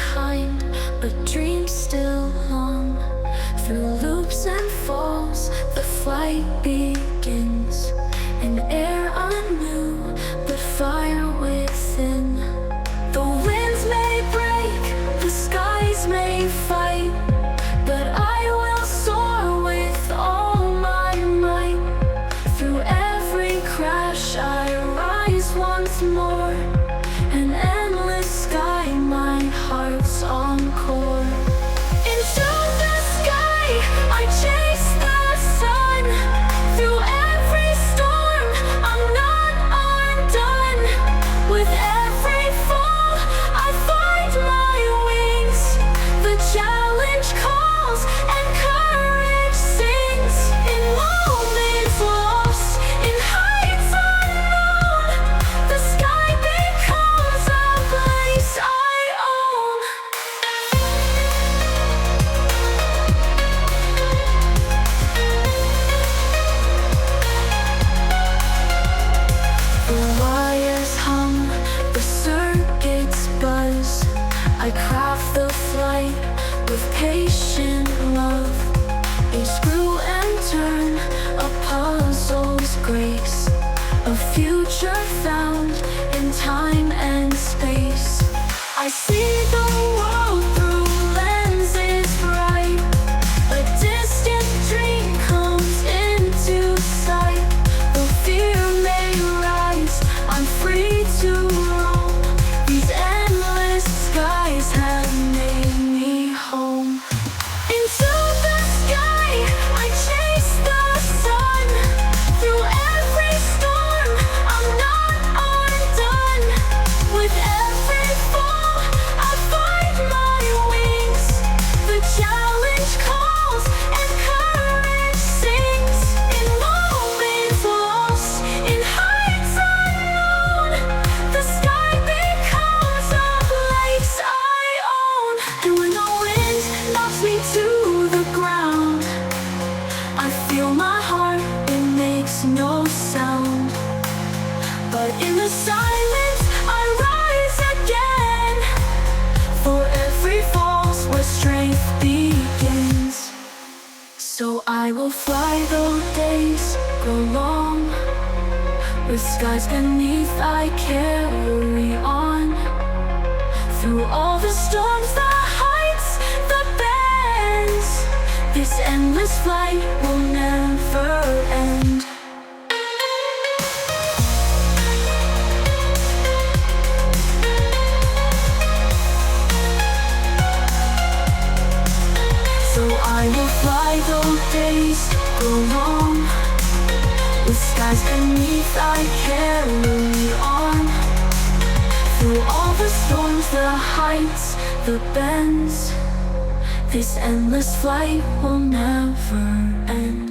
behind, but dreams still long. Through loops and falls, the flight begins. An air anew, but fire within. The winds may break, the skies may fight, but I will soar with all my might. Through every crash I rise once more. An endless sky, my heart's encore. Into the sky, I chase the sun. Through every storm, I'm not undone. With every fall, I find my wings. The challenge calls and courage sings. In moments lost, in heights unknown, the sky becomes a place I own. The wires hum, the circuits buzz. I craft the flight with patient love. A screw and turn, a puzzle's grace. A future found in time and space. I see the world through lenses bright. A distant dream comes into sight. Though fear may rise, I'm free to roam. These endless skies have made me home. Into the sky, I chase the sun. Through every storm, I'm not undone. With every fall, I find my wings. The challenge calls and courage sings. In moments lost, in heights unknown, the sky becomes a place I own. And when the wind knocks me to the ground, I feel my heart, it makes no sound. But in the silence, I rise again. For every fall's where strength begins. So I will fly though days grow long. With skies beneath I carry on. Through all the storms, the heights, the bends, this endless flight will never end. So I will fly though days grow long. With skies beneath I carry on. Through all the storms, the heights, the bends, this endless flight will never end.